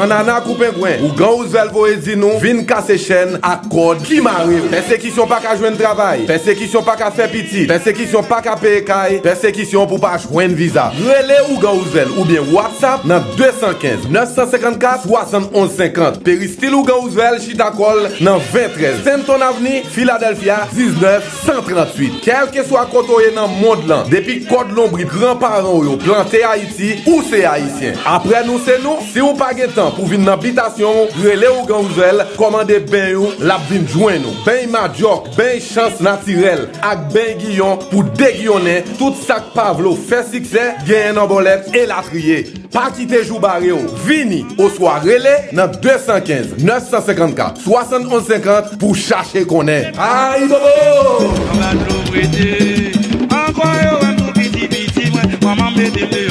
Banana ou pingouin. Ou grand Roosevelt voye di nou, vin kase chen akord ki mare. Persécution pas qu'à joindre travail. Persécution pas qu'à faire petit. Persécution pas qu'à payer caille. Persécution pour pas joindre visa. Relais ou grand Roosevelt ou bien WhatsApp dans 215 954 71 50. Péristyle ou grand Roosevelt Chitacol dans 2013. Saint-Ton Avenue, Philadelphia 19 138. Quel que soit côté dans le monde là, depuis Côte Lombrie, grands-parents yo planté Haïti ou c'est haïtien. Après nous c'est nous, si ou pas de temps pour venir dans l'habitation, relais ou grand Roosevelt, commandez ben ou la vin joindre nous. Ben Majok, ben chance naturelle ak ben guillon pour déguillonner tout sac Pavlo fait succès, gagne en bolette et la trier. Pas quitter jou barré ou. Vini au soir relais dans 215 954 71 50 pour chercher qu'on est. Aïe bobo! Encore un tout petit, maman me